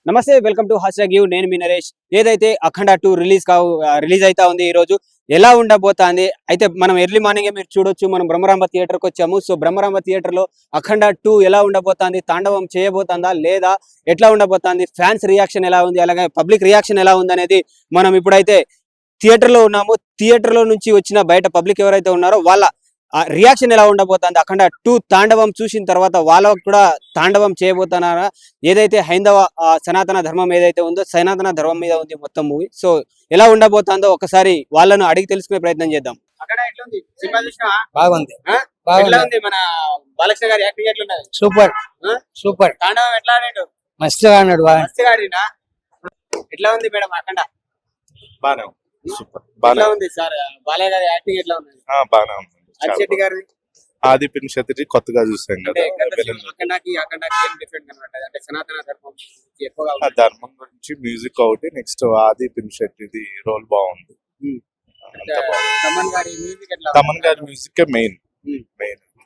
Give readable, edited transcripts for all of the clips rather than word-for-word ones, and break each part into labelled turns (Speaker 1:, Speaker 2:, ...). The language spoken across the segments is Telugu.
Speaker 1: నమస్తే, వెల్కమ్ టు హాస్టాగ్ యూ. నేను మీ నరేష్. ఏదైతే అఖండ 2 రిలీజ్ అవుతా ఉంది ఈ రోజు. ఎలా ఉండబోతుంది అయితే మనం ఎర్లీ మార్నింగ్ మీరు చూడొచ్చు. మనం బ్రహ్మరాంబ థియేటర్కి వచ్చాము. సో బ్రహ్మరాంబ థియేటర్లో అఖండ 2 ఎలా ఉండబోతుంది, తాండవం చేయబోతుందా లేదా, ఎట్లా ఉండబోతుంది, ఫ్యాన్స్ రియాక్షన్ ఎలా ఉంది, అలాగే పబ్లిక్ రియాక్షన్ ఎలా ఉంది అనేది మనం ఇప్పుడైతే థియేటర్లో ఉన్నాము. థియేటర్లో నుంచి వచ్చిన బయట పబ్లిక్ ఎవరైతే ఉన్నారో వాళ్ళ రియాక్షన్ ఎలా ఉండబోతుంది, అఖండ 2 తాండవం చూసిన తర్వాత వాళ్ళకు కూడా తాండవం చేయబోతున్నారా, ఏదైతే హైందవ సనాతన ధర్మం ఏదైతే ఉందో సనాతన ధర్మం మీద ఉంది మొత్తం మూవీ. సో ఎలా ఉండబోతుందో ఒకసారి వాళ్ళను అడిగి తెలుసుకునే ప్రయత్నం చేద్దాం. అక్కడ ఎట్లా ఉంది సినిమా చూసినా?
Speaker 2: బాగుంది.
Speaker 1: ఎట్లా ఉంది మన బాలకృష్ణ గారి యాక్టింగ్ ఎట్లా ఉన్నది?
Speaker 2: Super super.
Speaker 1: తాండవం ఎట్లా ఆడాడు?
Speaker 2: మస్తుగా ఆడాడు.
Speaker 1: మస్తుగా ఆడినా. ఎట్లా ఉంది మేడం అఖండ?
Speaker 3: బానే సూపర్.
Speaker 1: బానే ఉంది సార్. బాలయ్య గారి యాక్టింగ్ ఎట్లా ఉంది?
Speaker 3: బానే ఉంది.
Speaker 1: అక్షెట్టి గారి
Speaker 3: ఆది పినిషత్తి కొత్తగా చూసాం కదా.
Speaker 1: సనాతన ధర్మం ఎక్కువగా
Speaker 3: ధర్మం గురించి మ్యూజిక్ ఒకటి, నెక్స్ట్ ఆది పినిషెట్టిది రోల్ బాగుంది. తమన్ గారి మ్యూజిక్ మెయిన్.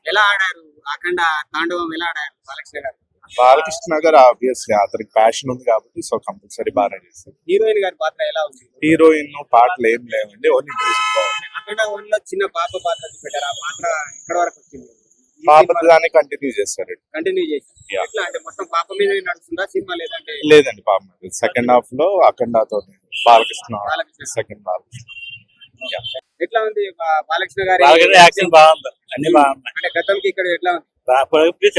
Speaker 1: ఎలా ఆడారు అఖండ తాండవం? ఎలా ఆడారు బాలకృష్ణ గారు?
Speaker 3: బాలకృష్ణ గారు ఆబ్వియస్లీ అతనికి ప్యాషన్ ఉంది కాబట్టి సో కంపల్సరీ బాగా చేస్తారు.
Speaker 1: హీరోయిన్ గారి పాత్ర ఎలా ఉంది?
Speaker 3: హీరోయిన్ పాటలు ఏం లేవండి, ఓన్లీ మ్యూజిక్ బాగుంది.
Speaker 1: అఖండ 1 లో చిన్న పాప పాత్ర చూపెట్టారు. ఆ పాత్ర ఎక్కడ వరకు వచ్చింది?
Speaker 3: పాప దాన్ని కంటిన్యూ చేస్తారు.
Speaker 1: కంటిన్యూ చేశారు. ఎట్లా అంటే మొత్తం పాప మీద నడుస్తుందా సినిమా? లేదంటే
Speaker 3: లేదండి, పాప సెకండ్ హాఫ్ లో అఖండతో బాలకృష్ణ సెకండ్ హాఫ్.
Speaker 1: ఎట్లా ఉంది బాలకృష్ణ గారి
Speaker 2: యాక్షన్? బాగుంది, అన్ని బాగుంది.
Speaker 1: అంటే గతంకి ఇక్కడ ఎట్లా ఉంది?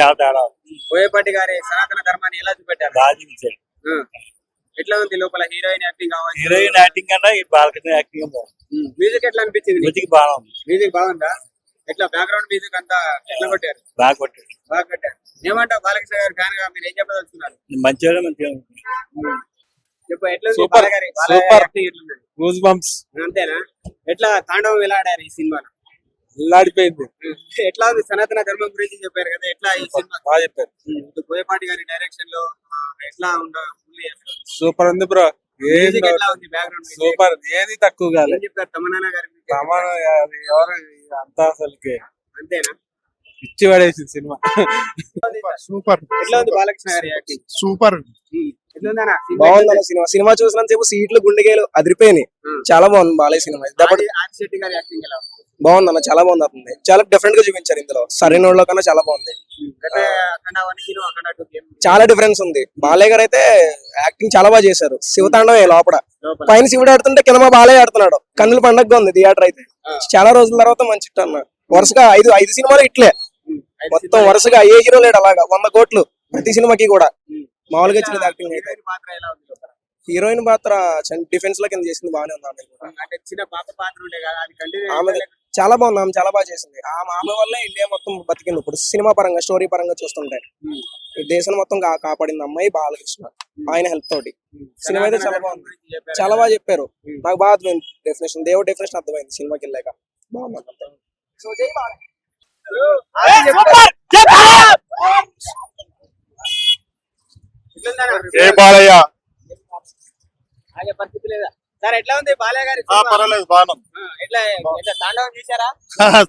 Speaker 2: చాలా తేడా.
Speaker 1: బోయపాటి గారి సనాతన ధర్మాన్ని ఎలా చూపెట్టారు? ఎట్లా ఉంది లోపల హీరోయిన్ యాక్టింగ్ కావాలి?
Speaker 2: హీరోయిన్ యాక్టింగ్ కన్నా ఈ బాలకృష్ణ యాక్టింగ్ బాగుంది.
Speaker 1: మ్యూజిక్ ఎట్లా అనిపించింది?
Speaker 2: మ్యూజిక్ బాగుంది.
Speaker 1: మ్యూజిక్ బాగుందా? ఎట్లా బ్యాక్గ్రౌండ్ మ్యూజిక్ అంతా ఎట్లా కొట్టారు?
Speaker 2: బాగా కొట్టాడు.
Speaker 1: బాగా కొట్టారు. ఏమంటావు బాలకృష్ణ గారి ఫ్యాన్ గా మీరు ఏం చెప్పదలుచుకున్నారు?
Speaker 2: మంచిగా
Speaker 1: చెప్పు. ఎట్లా
Speaker 3: సూపర్ గూస్ బంప్స్.
Speaker 1: అంతేనా? ఎట్లా తాండవం ఎలా ఆడారు ఈ సినిమాలో?
Speaker 3: ఇల్లాడిపోయింది.
Speaker 1: ఎట్లా ఉంది? సనాతన ధర్మం గురించి చెప్పారు కదా, ఎట్లా ఈ సినిమా?
Speaker 3: బాగా చెప్పారు.
Speaker 1: బోయపాటి గారి డైరెక్షన్ లో ఎట్లా
Speaker 3: సూపర్ ఉంది బ్రో.
Speaker 1: ఎట్లా ఉంది? బ్యాక్గ్రౌండ్
Speaker 3: సూపర్, ఏది తక్కువ కాదు.
Speaker 1: ఏం చెప్తారు తమన్నా గారి?
Speaker 3: ఎవరు అంతా అసలుకి
Speaker 1: అంతేనా?
Speaker 3: పిచ్చి పడేసింది సినిమా. సూపర్.
Speaker 1: ఎట్లా ఉంది బాలకృష్ణ గారి యాక్టింగ్?
Speaker 3: సూపర్.
Speaker 2: బాగుంది సినిమా. సినిమా చూసినంత సేపు సీట్లు గుండెకాయలు అదిరిపోయినాయి. చాలా బాగుంది బాలయ్య సినిమా.
Speaker 1: శెట్టి గారి యాక్టింగ్ ఎలా
Speaker 2: బాగుంది అన్న, చాలా బాగుంది. అతను చాలా డిఫరెంట్ గా చూపించారు ఇందులో. సరైన వాళ్ళ కన్నా చాలా బాగుంది. చాలా డిఫరెన్స్ ఉంది. బాలయ్య గారు అయితే యాక్టింగ్ చాలా బాగా చేశారు. శివతాండవే లోపల, పైన శివుడు ఆడుతుంటే కింద మా బాలయ్య ఆడుతున్నాడు. కన్నుల పండగగా ఉంది థియేటర్ అయితే. చాలా రోజుల తర్వాత మంచి హిట్ అన్న. వరుసగా ఐదు సినిమాలు ఇట్లే మొత్తం వరుసగా ఏ హీరో లేడు అలాగా 100 కోట్లు ప్రతి సినిమాకి కూడా. మామూలుగా ఇచ్చిన యాక్టింగ్ అయితే. హీరోయిన్ పాత్ర డిఫెన్స్ లో కింద చేసింది బాగానే ఉంది. ఆమె చాలా బాగుంది. ఆమె చాలా బాగా చేసింది. ఆమె వల్ల ఇండియా మొత్తం బతికింది ఇప్పుడు సినిమా పరంగా, స్టోరీ పరంగా చూస్తుంటే. ఈ దేశం మొత్తం కాపాడింది అమ్మాయి బాలకృష్ణ. ఆయన హెల్ప్ తోటి సినిమా అయితే చాలా బాగుంది. చాలా బాగా చెప్పారు. నాకు బాగా అర్థమైంది డెఫినేషన్, దేవుడు డెఫినేషన్ అర్థమైంది సినిమాకి వెళ్ళాక. బాగుంది.
Speaker 1: పరిస్థితి లేదా సార్? ఎట్లా ఉంది బాలయ్య గారి?
Speaker 3: పర్వాలేదు, బాగుంది.
Speaker 1: ఎట్లా తాండవం చూసారా?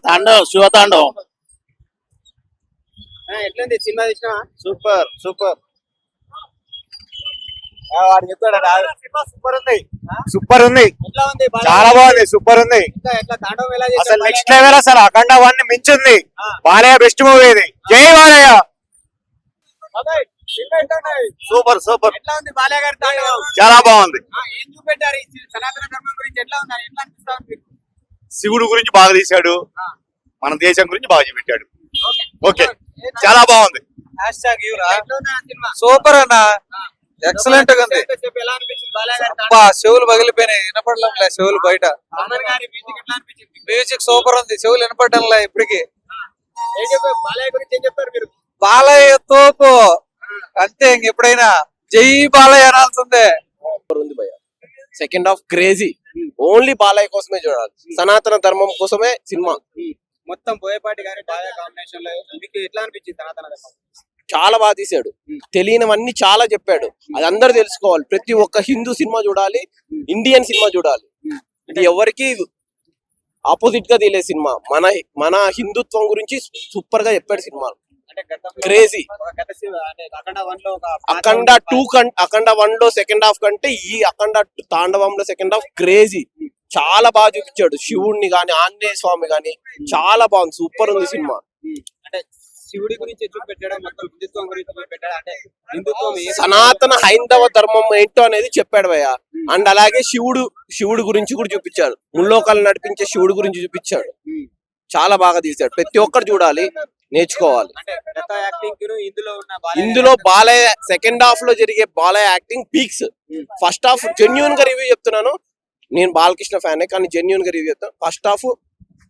Speaker 3: తాండవం, శివతాండవం.
Speaker 1: ఎట్లుంది సినిమా? చూసినా?
Speaker 3: Super super.
Speaker 1: వాడు చెప్తాడు సూపర్ ఉంది.
Speaker 3: సూపర్ ఉంది.
Speaker 1: ఎట్లా ఉంది?
Speaker 3: చాలా బాగుంది. సూపర్ ఉంది.
Speaker 1: ఎట్లా తాండవం ఎలా
Speaker 3: అసలు నెక్స్ట్ లెవెల్. అసలు అఖండ 1 మించింది. బాలయ్య బెస్ట్ మూవీ ఇది. జై బాలయ్య. Super super.
Speaker 1: ఎట్లా ఉంది బాలయ్య గారి తాండవం?
Speaker 3: చాలా బాగుంది.
Speaker 1: ఏం చూపెట్టారు సనాతన ధర్మం గురించి? ఎట్లా ఉంది? ఎట్లా అనిపిస్తుంది?
Speaker 3: శివుడు గురించి బాగా తీశాడు, మన దేశం గురించి బాగా చూపెట్టాడు. ఓకే, చాలా బాగుంది.
Speaker 2: సూపర్ అన్న, ఎక్సలెంట్ గా ఉంది.
Speaker 1: ఎలా అనిపించింది బాలయ్య గారి?
Speaker 2: చెవులు పగిలిపోయినాయి, వినపడలే చెవులు బయట. మ్యూజిక్ సూపర్ ఉంది, చెవులు వినపడలే ఇప్పటికి.
Speaker 1: బాలయ్య గురించి ఏం చెప్పారు మీరు?
Speaker 2: బాలయ్య తోపు అంతే. ఎప్పుడైనా జై బాలయ్య అనాల్సిందే.
Speaker 4: Second half crazy. Only Balayya కోసమే చూడాలి, సనాతన ధర్మం కోసమే సినిమా.
Speaker 1: మొత్తం బోయపాటి గారి బాగా కాంబినేషన్ లో మీకు ఎట్లా అనిపించింది సనాతన ధర్మం?
Speaker 4: చాలా బాగా తీశాడు. తెలియనివన్నీ చాలా చెప్పాడు. అది అందరు తెలుసుకోవాలి. ప్రతి ఒక్క హిందూ సినిమా చూడాలి, ఇండియన్ సినిమా చూడాలి. ఇది ఎవరికి ఆపోజిట్ గా తెలియదు సినిమా. మన హిందుత్వం గురించి సూపర్ గా చెప్పాడు సినిమా.
Speaker 1: అంటే
Speaker 4: Crazy.
Speaker 1: గత అంటే అఖండ 1 లో ఒక
Speaker 4: అఖండ 2 అఖండ 1 లో సెకండ్ హాఫ్ కంటే ఈ అఖండ తాండవంలో సెకండ్ హాఫ్ క్రేజీ. చాలా బాగా చూపించాడు శివుడిని గాని ఆంజనేయ స్వామి గాని. చాలా బాగుంది, సూపర్ ఉంది సినిమా.
Speaker 1: అంటే శివుడి గురించి చూపెట్టాడు, మొత్తం హిందుత్వం గురించి చూపెట్టాడు. అంటే హిందుత్వం
Speaker 4: సనాతన హైందవ ధర్మం ఏంటో అనేది చెప్పాడు భయ్య. అండ్ అలాగే శివుడు గురించి కూడా చూపించాడు, ముల్లోకాలు నడిపించే శివుడు గురించి చూపించాడు. చాలా బాగా తీశాడు, ప్రతి ఒక్కరు చూడాలి, నేర్చుకోవాలి.
Speaker 1: అంటే గత యాక్టింగ్ ఇందులో ఉన్న
Speaker 4: ఇందులో బాలయ్య సెకండ్ హాఫ్ లో జరిగే Balayya acting peaks. First half genuine గా రివ్యూ చెప్తున్నాను, నేను బాలకృష్ణ ఫ్యానే కానీ జెన్యూన్ గా రివ్యూ చెప్తాను. ఫస్ట్ హాఫ్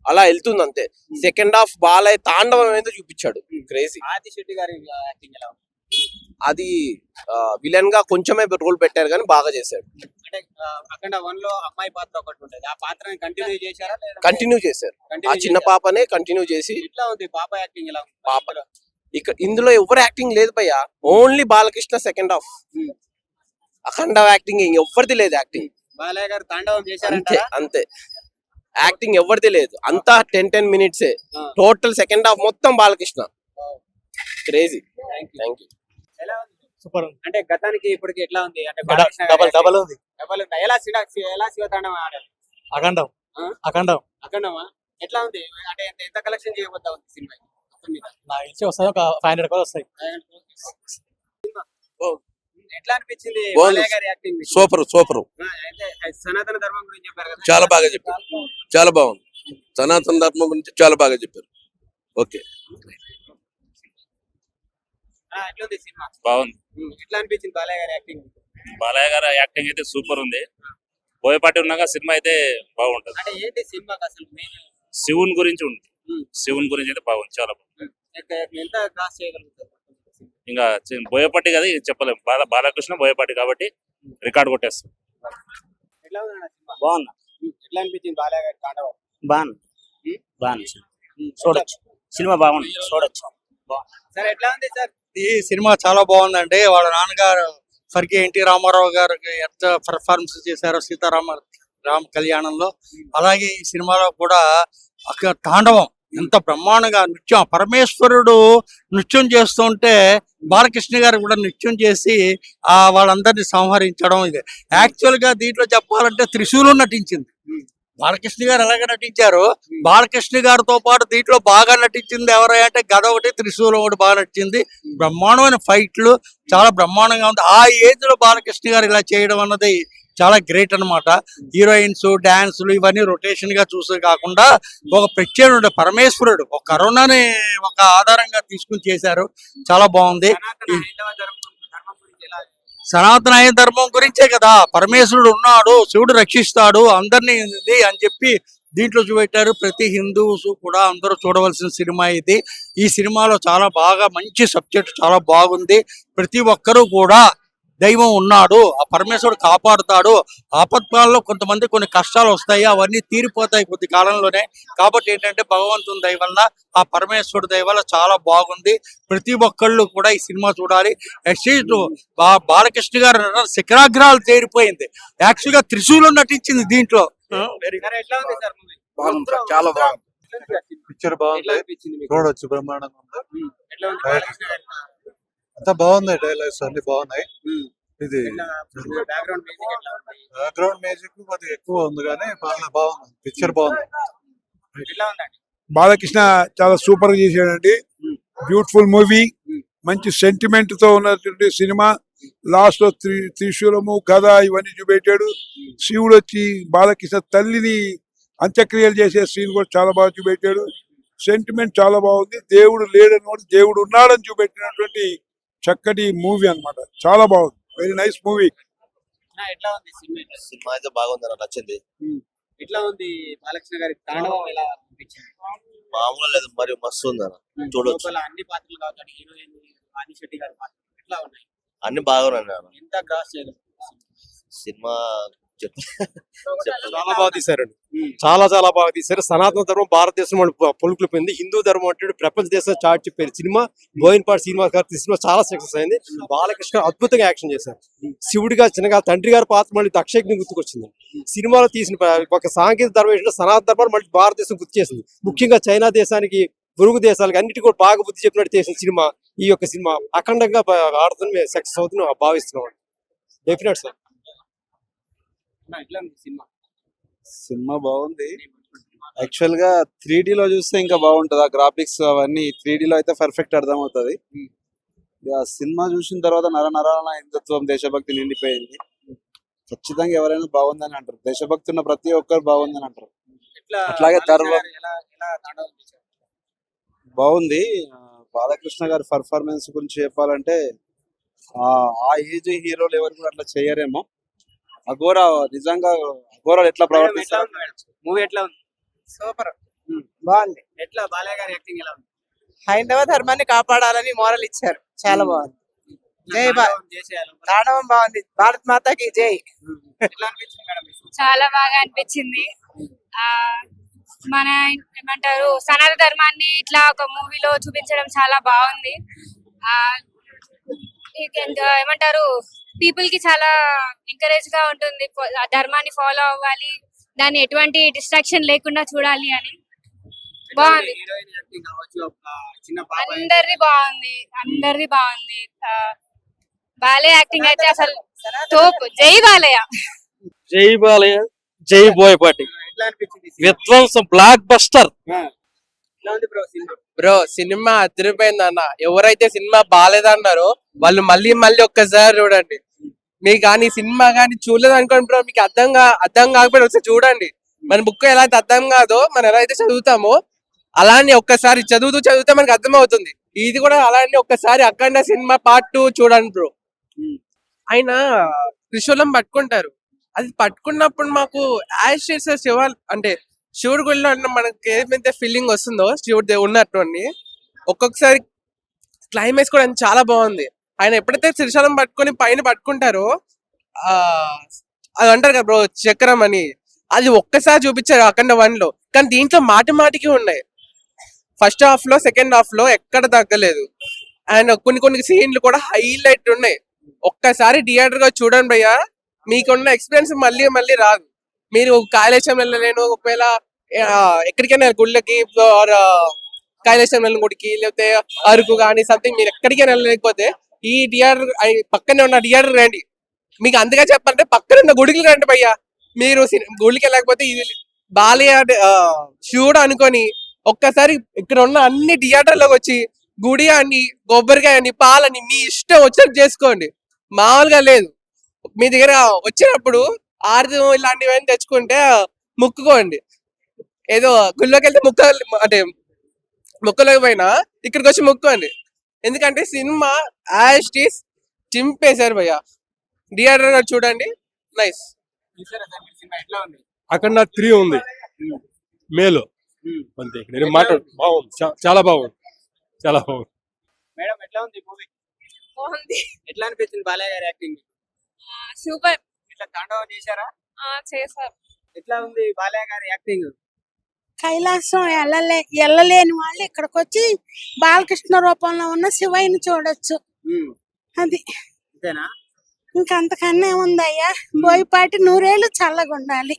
Speaker 4: అలా వెళ్తుంది అంతే. సెకండ్ హాఫ్ బాలయ్య తాండవం ఏదో చూపించాడు, క్రేజీ.
Speaker 1: ఆది శెట్టి గారి యాక్టింగ్ ఎలా ఉంది?
Speaker 4: అది విలన్ గా కొంచెమే రోల్ పెట్టారు కానీ బాగా చేశాడు.
Speaker 1: అంటే అఖండ 1 లో అమ్మాయి పాత్ర ఒకటి ఉంటుంది, ఆ పాత్రని కంటిన్యూ చేశారా?
Speaker 4: కంటిన్యూ చేశారు, ఆ చిన్న పాపనే కంటిన్యూ చేసి.
Speaker 1: ఎట్లా ఉంది పాప యాక్టింగ్ ఎలా ఉంది?
Speaker 4: పాప ఇక్కడ ఇందులో ఎవరు యాక్టింగ్ లేదు భయ్య, ఓన్లీ బాలకృష్ణ సెకండ్ హాఫ్. అఖండ యాక్టింగ్ ఎవరిది లేదు, యాక్టింగ్
Speaker 1: బాలయ్య గారు తాండవం
Speaker 4: అంతే
Speaker 1: చేశారంటే
Speaker 4: అంతే. యాక్టింగ్ ఎవరిది లేదు, అంతా 10 మినిట్సే. టోటల్ సెకండ్ హాఫ్ మొత్తం బాలకృష్ణ, క్రేజీ. Thank you.
Speaker 1: ఎలా ఉంది?
Speaker 5: సూపర్ ఉంది.
Speaker 1: అంటే గతానికి ఇప్పటికి ఎట్లా ఉంది? అంటే బాలకృష్ణ గారి
Speaker 5: డబల్
Speaker 1: acting
Speaker 5: డబల్ ఉంది.
Speaker 1: డబల్ ఉందా? ఎలా శివతాండవం ఆడారు?
Speaker 5: అఖండం
Speaker 1: ఆ?
Speaker 5: అఖండం
Speaker 1: అఖండమా ఎట్లా ఉంది? అంటే ఎంత కలెక్షన్ చేయబోతా ఉంది సినిమా మొత్తం మీద?
Speaker 5: నాకు ఇచ్చి వస్తాయి, ఒక 500 రూపాయలు వస్తాయి.
Speaker 1: ఎట్లా అనిపించింది
Speaker 6: బాగుంది.
Speaker 1: బాలయ్య గారి యాక్టింగ్?
Speaker 6: సూపర్
Speaker 1: అయితే సనాతన ధర్మం గురించి చెప్పారు కదా,
Speaker 6: చాలా బాగా చెప్పారు, చాలా బాగుంది. సనాతన ధర్మం గురించి చాలా బాగా చెప్పారు. ఓకే,
Speaker 1: ఎట్లుంది సినిమా?
Speaker 7: బాగుంది.
Speaker 1: ఎట్లా అనిపించింది బాలయ్య గారి యాక్టింగ్?
Speaker 7: బాలయ్య గారి యాక్టింగ్ అయితే సూపర్ ఉంది. బోయపాటి ఉన్నాక సినిమా అయితే బాగుంటది.
Speaker 1: అంటే ఏంటి సినిమాకి అసలు మెయిన్?
Speaker 7: శివుని గురించి ఉంది, శివుని గురించి అయితే బాగుంది, చాలా బాగుంది.
Speaker 1: ఎంత క్రాస్ చేయగలుగుతారు?
Speaker 7: ఇంకా బోయపాటి కదా ఇది చెప్పలేము, బాలకృష్ణ బోయపాటి కాబట్టి రికార్డ్ కొట్టేస్తాం.
Speaker 1: ఎట్లా ఉంది అన్న సినిమా?
Speaker 8: బాగుంది,
Speaker 1: ఎట్లా అనిపించింది బాలయ్య గారి తాండవం?
Speaker 8: బాగుంది, బాగుంది. చూడొచ్చు, సినిమా బాగుంది, చూడొచ్చు.
Speaker 1: సార్ ఎట్లా ఉంది సార్?
Speaker 5: ఈ సినిమా చాలా బాగుందండి. వాళ్ళ నాన్నగారు స్వర్గీయ ఎన్టీ రామారావు గారికి ఎంత పర్ఫార్మెన్స్ చేశారో రామ కళ్యాణంలో, అలాగే ఈ సినిమాలో కూడా తాండవం ఎంత బ్రహ్మాండంగా నృత్యం, పరమేశ్వరుడు నృత్యం చేస్తుంటే బాలకృష్ణ గారు కూడా నృత్యం చేసి వాళ్ళందరినీ సంహరించడం. ఇది యాక్చువల్ గా దీంట్లో చెప్పాలంటే త్రిశూలం నటించింది. బాలకృష్ణ గారు ఎలాగ నటించారు, బాలకృష్ణ గారితో పాటు దీంట్లో బాగా నటించింది ఎవరై అంటే గద ఒకటి, త్రిశూలం ఒకటి బాగా నటించింది. బ్రహ్మాండమైన ఫైట్లు, చాలా బ్రహ్మాండంగా ఉంది. ఆ ఏజ్ లో బాలకృష్ణ గారు ఇలా చేయడం అన్నది చాలా గ్రేట్ అన్నమాట. హీరోయిన్స్, డాన్సులు ఇవన్నీ రొటేషన్ గా చూసే కాకుండా ఒక ప్రత్యేక పరమేశ్వరుడు ఒక కరోనాని ఒక ఆధారంగా తీసుకుని చేశారు, చాలా బాగుంది. సనాతన ధర్మం గురించే కదా, పరమేశ్వరుడు ఉన్నాడు, శివుడు రక్షిస్తాడు అందరినీ అని చెప్పి దీంట్లో చూపెట్టారు. ప్రతి హిందూస్ కూడా అందరూ చూడవలసిన సినిమా ఇది. ఈ సినిమాలో చాలా బాగా మంచి సబ్జెక్ట్, చాలా బాగుంది. ప్రతి ఒక్కరూ కూడా దైవం ఉన్నాడు, ఆ పరమేశ్వరుడు కాపాడుతాడు. ఆపత్కాలంలో కొంతమంది కొన్ని కష్టాలు వస్తాయి, అవన్నీ తీరిపోతాయి కొద్ది కాలంలోనే. కాబట్టి ఏంటంటే భగవంతుని దయ వల్ల, ఆ పరమేశ్వరుడు దయ వల్ల చాలా బాగుంది. ప్రతి ఒక్కళ్ళు కూడా ఈ సినిమా చూడాలి. అట్లీస్ట్ బాలకృష్ణ గారు శిఖరాగ్రహాలు చేరిపోయింది. యాక్చువల్ గా త్రిశూలం నటించింది దీంట్లో.
Speaker 1: ఎట్లా ఉంది సార్ మూవీ?
Speaker 6: బాగుంది సార్, చాలా బాగుంది.
Speaker 9: పిక్చర్ బాగుంది, చూడొచ్చు, బ్రహ్మాండంగా ఉంది.
Speaker 1: ఎట్లా ఉంది బాలకృష్ణ గారి
Speaker 9: అంతా బాగుంది, డైలాగ్స్ అన్ని బాగున్నాయి. ఇది
Speaker 1: బ్యాక్గ్రౌండ్ మ్యూజిక్ ఎట్లా ఉంది?
Speaker 9: బ్యాక్గ్రౌండ్ మ్యూజిక్ కొద్దిగా ఎక్కువ ఉంది కానీ బాగుంది, పిక్చర్ బాగుంది.
Speaker 1: ఎట్లా ఉందండి?
Speaker 10: బాలకృష్ణ చాలా సూపర్ గా చేశాడండి. బ్యూటిఫుల్ మూవీ, మంచి సెంటిమెంట్ తో ఉన్నటువంటి సినిమా. లాస్ట్ లో త్రిశూలము, గద ఇవన్నీ చూపెట్టాడు. శివుడు వచ్చి బాలకృష్ణ తల్లిని అంత్యక్రియలు చేసే సీన్ కూడా చాలా బాగా చూపెట్టాడు. సెంటిమెంట్ చాలా బాగుంది. దేవుడు లేడని దేవుడు ఉన్నాడని చూపెట్టినటువంటి చక్కటి మూవీ అన్నమాట. చాలా బాగుంది, వెరీ నైస్ మూవీ.
Speaker 1: ఎట్లా ఉంది సినిమా?
Speaker 6: సినిమా అయితే బాగుంది, నాకు నచ్చింది.
Speaker 1: ఎట్లా ఉంది బాలకృష్ణ గారి తాండవం ఎలా అనిపించింది?
Speaker 6: మామూలు లేదు, మరి మస్తు ఉంది అన్న, చూడొచ్చు.
Speaker 1: లోపల అన్ని పాత్రలు కాబట్టి హీరోయిన్ ఆది శెట్టి గారి పాత్ర ఎట్లా ఉన్నాయి?
Speaker 6: అన్ని బాగున్నాయి అన్న.
Speaker 1: ఎంత క్రాస్ చేయగలరు
Speaker 6: సినిమా
Speaker 4: చాలా బాగా తీశారండి, చాలా బాగా తీశారు. సనాతన ధర్మం భారతదేశం పొలుకులు పోయింది, హిందూ ధర్మం అంటే ప్రపంచ దేశం చాటి చెప్పారు. సినిమా బోయినపాటి సినిమా గారి సినిమా చాలా సక్సెస్ అయింది. బాలకృష్ణ అద్భుతంగా యాక్షన్ చేశారు. శివుడిగా చిన్నగా తండ్రి గారి పాత్ర మళ్ళీ దక్షయజ్ఞ గుర్తుకొచ్చింది. సినిమాలో తీసిన ఒక సాంకేతిక ధర్మం సనాతన ధర్మాన్ని మళ్ళీ భారతదేశం గుర్తు చేసింది. ముఖ్యంగా చైనా దేశానికి పొరుగు దేశాలకి అన్నిటి కూడా బాగా బుద్ధి చెప్పినట్టు చేసిన సినిమా ఈ యొక్క సినిమా అఖండంగా ఆడుతుంది, మేము సక్సెస్ అవుతున్నాం భావిస్తున్నాం. Definite sir.
Speaker 1: ఎట్లా ఉంది సినిమా?
Speaker 9: సినిమా బాగుంది. యాక్చువల్ గా 3D లో చూస్తే ఇంకా బాగుంటది. ఆ గ్రాఫిక్స్ అవన్నీ 3D లో అయితే పర్ఫెక్ట్ అర్థమవుతుంది. ఆ సినిమా చూసిన తర్వాత నరాల హిందుత్వం దేశభక్తి నిండిపోయింది. ఖచ్చితంగా ఎవరైనా బాగుందని అంటారు. దేశభక్తి ఉన్న ప్రతి ఒక్కరు బాగుందని అంటారు. అట్లాగే బాగుంది. బాలకృష్ణ గారి పర్ఫార్మెన్స్ గురించి చెప్పాలంటే ఆ ఏజ్ హీరోలు ఎవరు కూడా అట్లా చేయరేమో. అఘోరా నిజంగా అఘోరాలు ఎట్లా ప్రవర్తిస్తారు.
Speaker 1: మూవీ ఎట్లా ఉంది?
Speaker 2: సూపర్ బాగుంది.
Speaker 1: ఎట్లా బాలయ్య గారి యాక్టింగ్ ఎలా ఉంది?
Speaker 2: హైందవ ధర్మాన్ని కాపాడాలని మోరల్ ఇచ్చారు. చాలా బాగుంది. జై
Speaker 1: చేసేయాలి.
Speaker 2: తాండవం బాగుంది. భారత్ మాతాకి జై.
Speaker 1: ఎట్లా అనిపించింది మేడం?
Speaker 11: చాలా బాగా అనిపించింది. మన ఏమంటారు సనాతన ధర్మాన్ని ఇట్లా ఒక మూవీలో చూపించడం చాలా బాగుంది. ఏమంటారు పీపుల్ కి చాలా ఎంకరేజ్ గా ఉంటుంది. ఆ ధర్మాన్ని ఫాలో అవ్వాలి, దాన్ని ఎటువంటి డిస్ట్రాక్షన్ లేకుండా చూడాలి అని. బాగుంది. అందరిది బాగుంది. బాలయ్య యాక్టింగ్ అయితే అసలు తోపు. జై బాలయ్య.
Speaker 4: జై బాలయ్య, జై బోయపాటి. విధ్వంసం, బ్లాక్ బస్టర్.
Speaker 2: బ్రో సినిమా అదిరిపోయింది అన్న. ఎవరైతే సినిమా బాగాలేదన్నారో వాళ్ళు మళ్ళీ ఒక్కసారి చూడండి. మీకు కానీ సినిమా కానీ చూడలేదు అనుకోండి బ్రో, మీకు అర్థం కాకపోతే ఒకసారి చూడండి. మన బుక్ ఎలా అయితే అర్థం కాదో మనం ఎలా అయితే చదువుతామో అలానే ఒక్కసారి చదివితే మనకి అర్థం అవుతుంది. ఇది కూడా అలానే ఒక్కసారి అఖండ సినిమా పార్ట్ 2 చూడండి బ్రో. ఆయన త్రిశూలం పట్టుకుంటారు. అది పట్టుకున్నప్పుడు మాకు అంటే శివుడు గుడిలో మనకి ఏమైతే ఫీలింగ్ వస్తుందో శివుడు ఉన్నట్టు అని ఒక్కొక్కసారి క్లైమాక్స్ కూడా చాలా బాగుంది. ఆయన ఎప్పుడైతే త్రిశూలం పట్టుకొని పైన పట్టుకుంటారో అది అంటారు కదా బ్రో చక్రం అని, అది ఒక్కసారి చూపించారు అఖండ 1 లో. కానీ దీంట్లో మాటికి ఉన్నాయి. ఫస్ట్ హాఫ్ లో సెకండ్ హాఫ్ లో ఎక్కడ తగ్గలేదు. అండ్ కొన్ని సీన్లు కూడా హైలైట్ ఉన్నాయి. ఒక్కసారి థియేటర్ గా చూడండి భయ్యా, మీకున్న ఎక్స్పీరియన్స్ మళ్ళీ రాదు. మీరు కాళేశ్వరం వెళ్ళలేను, ఒకవేళ ఎక్కడికైనా గుళ్ళకి కాళేశ్వరం వెళ్ళిన గుడికి లేకపోతే అరకు కానీ సంథింగ్ మీరు ఎక్కడికైనా వెళ్ళలేకపోతే ఈ థియేటర్ పక్కనే ఉన్న థియేటర్ రండి. మీకు అందుకే చెప్పాలంటే పక్కన ఉన్న గుడికి రండి భయ్యా. మీరు గుడికి వెళ్ళకపోతే ఇది బాలయ్య శివుడు అనుకొని ఒక్కసారి ఇక్కడ ఉన్న అన్ని థియేటర్లోకి వచ్చి గుడి అని కొబ్బరికాయ అని పాలని మీ ఇష్టం వచ్చినట్టు చేసుకోండి. మామూలుగా లేదు. మీ దగ్గర వచ్చినప్పుడు ఆర్జం ఇలాంటివన్నీ తెచ్చుకుంటే ముక్కుకోండి. ఏదో గుళ్ళోకి వెళ్తే ముక్కలోకి పోయినా ఇక్కడికి వచ్చి ముక్కోండి. ఎందుకంటే సినిమా యాస్టీస్ చింపేశారు భయ్యా. థియేటర్ గా చూడండి. నైస్.
Speaker 4: అఖండ 3 ఉంది మేలో అంతే. నేను బాగుంది, చాలా బాగుంది.
Speaker 1: మేడం ఎట్లా ఉంది మూవీ?
Speaker 11: బాగుంది.
Speaker 1: ఎట్లా అనిపించింది బాలయ్య గారి యాక్టింగ్?
Speaker 11: సూపర్.
Speaker 1: ఇట్లా తాండవం చేశారా?
Speaker 11: చేశారు.
Speaker 1: ఎట్లా ఉంది బాలయ్య గారి యాక్టింగ్?
Speaker 11: కైలాసం వెళ్ళలేని వాళ్ళు ఇక్కడికి వచ్చి బాలకృష్ణ రూపంలో ఉన్న శివయ్యని చూడొచ్చు. అది
Speaker 1: అంతేనా?
Speaker 11: ఇంకంతకన్నా ఏముందయ్యా. బోయపాటి 100 ఏళ్ళు చల్లగుండాలి.